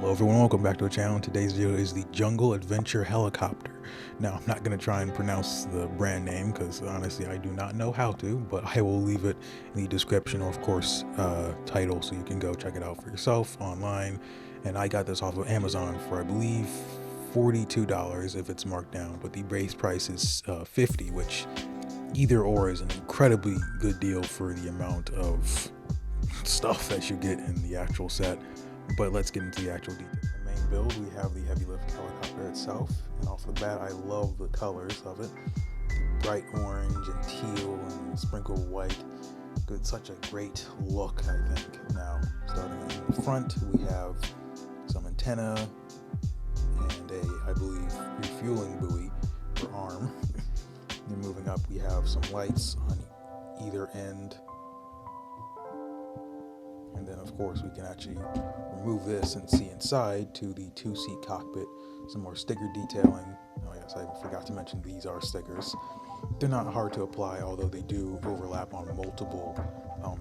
Hello everyone, welcome back to the channel. Today's video is the Jungle Adventure Helicopter. Now, I'm not going to try and pronounce the brand name because honestly I do not know how to, but I will leave it in the description or of course title so you can go check it out for yourself online. And I got this off of Amazon for I believe $42 if it's marked down, but the base price is $50, which either or is an incredibly good deal for the amount of stuff that you get in the actual set. But let's get into the actual details. The main build, we have the heavy lift helicopter itself, and off the bat I love the colors of it. Bright orange and teal and sprinkled white. Good, such a great look, I think. Now, starting in the front, we have some antenna and a, I believe, refueling buoy or arm. Then moving up, we have some lights on either end. And then of course we can actually remove this and see inside to the two-seat cockpit. Some more sticker detailing. Oh yes, I forgot to mention these are stickers. They're not hard to apply, although they do overlap on multiple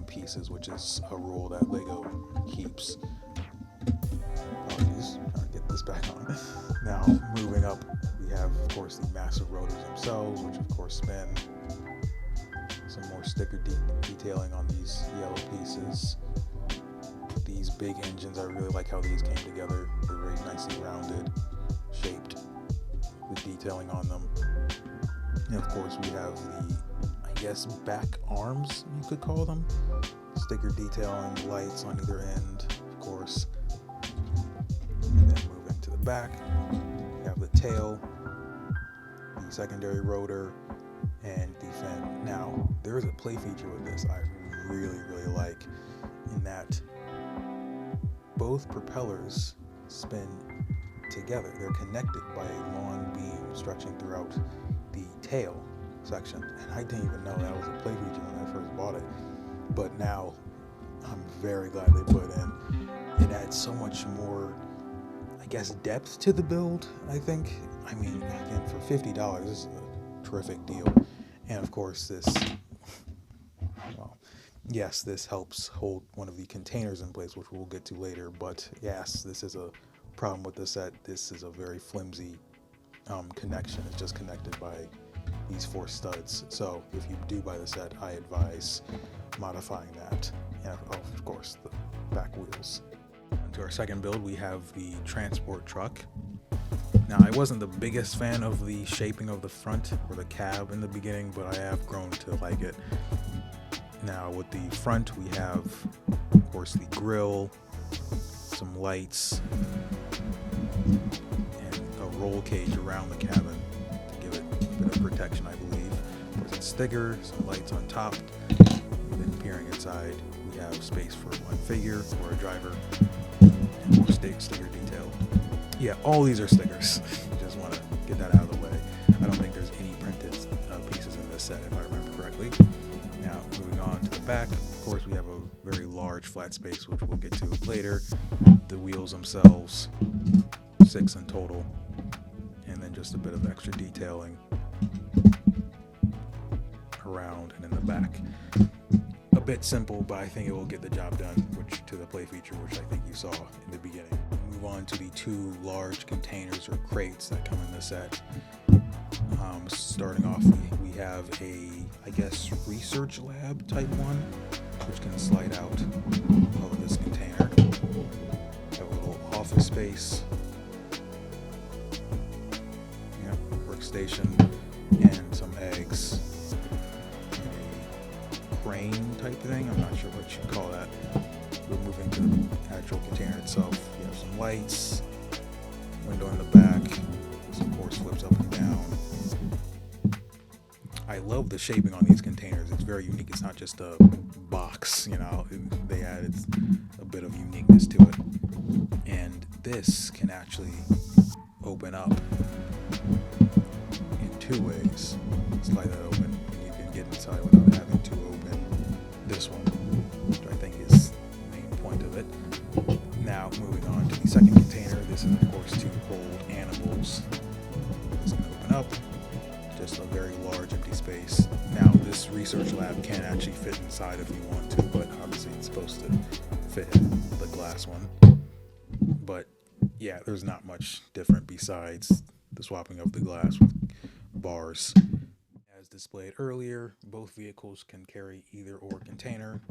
pieces, which is a rule that Lego keeps. Apologies, trying to get this back on. Now moving up, we have of course the massive rotors themselves, which of course spin. Some more sticker detailing on these yellow pieces. These big engines, I really like how these came together. They're very nicely rounded, shaped, with detailing on them. And of course we have the, I guess, back arms, you could call them. Sticker detailing, lights on either end, of course. And then moving to the back, we have the tail, the secondary rotor, and the fin. Now, there is a play feature with this I really like, in that both propellers spin together. They're connected by a long beam stretching throughout the tail section. And I didn't even know that was a play feature when I first bought it. But now I'm very glad they put it in. It adds so much more, I guess, depth to the build, I think. I mean, again, for $50, this is a terrific deal. And of course this, well, yes, this helps hold one of the containers in place, which we'll get to later, but yes, this is a problem with the set. This is a very flimsy connection. It's just connected by these 4 studs. So if you do buy the set, I advise modifying that. And of course, the back wheels. On to our second build, we have the transport truck. Now, I wasn't the biggest fan of the shaping of the front or the cab in the beginning, but I have grown to like it. Now, with the front, we have, of course, the grille, some lights, and a roll cage around the cabin to give it a bit of protection, I believe. Of course, it's sticker, some lights on top. Then peering inside, we have space for one figure or a driver, and more sticker detail. Yeah, all these are stickers. Just want to get that out of the way. I don't think there's any printed pieces in this set, if I remember correctly. Now, moving on to the back, of course, we have a very large flat space, which we'll get to later. The wheels themselves, 6 in total, and then just a bit of extra detailing around and in the back. A bit simple, but I think it will get the job done, which to the play feature, which I think you saw in the beginning. Move on to the 2 large containers or crates that come in the set. Starting off, we have a, I guess, research lab type one, which can slide out of this container. Have a little office space, workstation, and some eggs. A crane type thing, I'm not sure what you'd call that. We're moving to the actual container itself. You have some lights, window in the back. This of course flips up and down. I love the shaping on these containers. It's very unique. It's not just a box, you know. They added a bit of uniqueness to it. And this can actually open up in 2 ways. Slide that open, and you can get inside without having to open this one, which I think is the main point of it. Now, moving on to the second container. This is, of course, to hold animals. This can open up. Just a very large empty space. Now, this research lab can actually fit inside if you want to, but obviously it's supposed to fit in the glass one. But yeah, there's not much different besides the swapping of the glass with bars. As displayed earlier, both vehicles can carry either or container.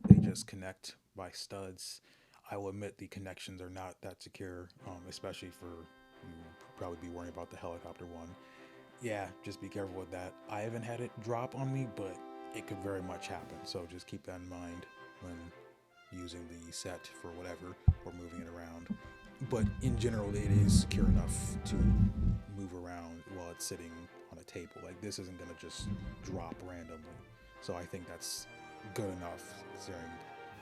They just connect by studs. I will admit the connections are not that secure, especially for you probably be worrying about the helicopter one. Yeah, just be careful with that. I haven't had it drop on me, but it could very much happen. So just keep that in mind when using the set for whatever or moving it around. But in general, it is secure enough to move around while it's sitting on a table. Like this isn't gonna just drop randomly. So I think that's good enough considering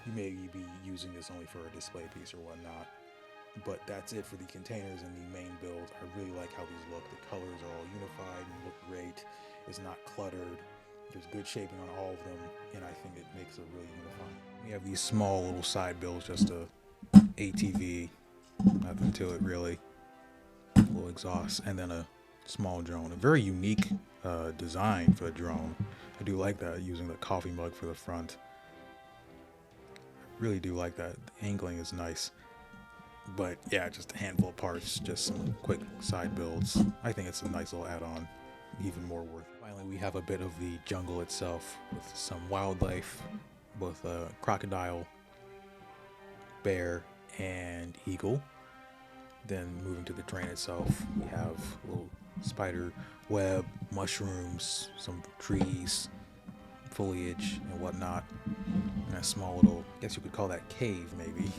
you may be using this only for a display piece or whatnot. But that's it for the containers and the main build. I really like how these look. The colors are all unified and look great. It's not cluttered. There's good shaping on all of them, and I think it makes it really unifying. We have these small little side builds, just a ATV, nothing to it really. A little exhaust, and then a small drone. A very unique design for the drone. I do like that, using the coffee mug for the front. Really do like that. The angling is nice. But yeah, just a handful of parts, just some quick side builds. I think it's a nice little add-on, even more worth it. Finally, we have a bit of the jungle itself with some wildlife, both a crocodile, bear, and eagle. Then moving to the terrain itself, we have a little spider web, mushrooms, some trees, foliage, and whatnot. And a small little, I guess you could call that cave maybe,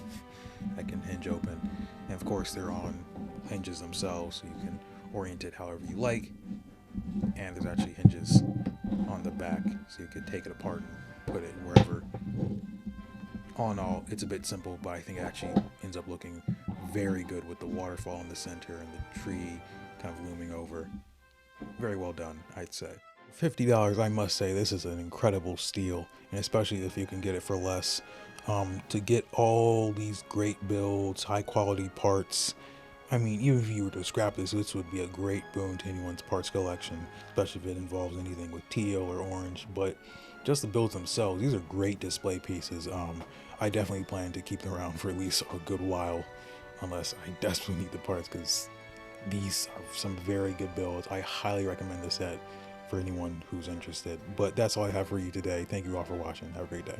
that can hinge open. And of course they're on hinges themselves, so you can orient it however you like. And there's actually hinges on the back, so you could take it apart and put it wherever. All in all, it's a bit simple, but I think it actually ends up looking very good with the waterfall in the center and the tree kind of looming over. Very well done, I'd say. $50, I must say, this is an incredible steal, and especially if you can get it for less. To get all these great builds, high quality parts, I mean, even if you were to scrap this would be a great boon to anyone's parts collection, especially if it involves anything with teal or orange. But just the builds themselves, these are great display pieces. I definitely plan to keep them around for at least a good while, unless I desperately need the parts, because these are some very good builds. I highly recommend this set for anyone who's interested. But that's all I have for you today. Thank you all for watching. Have a great day.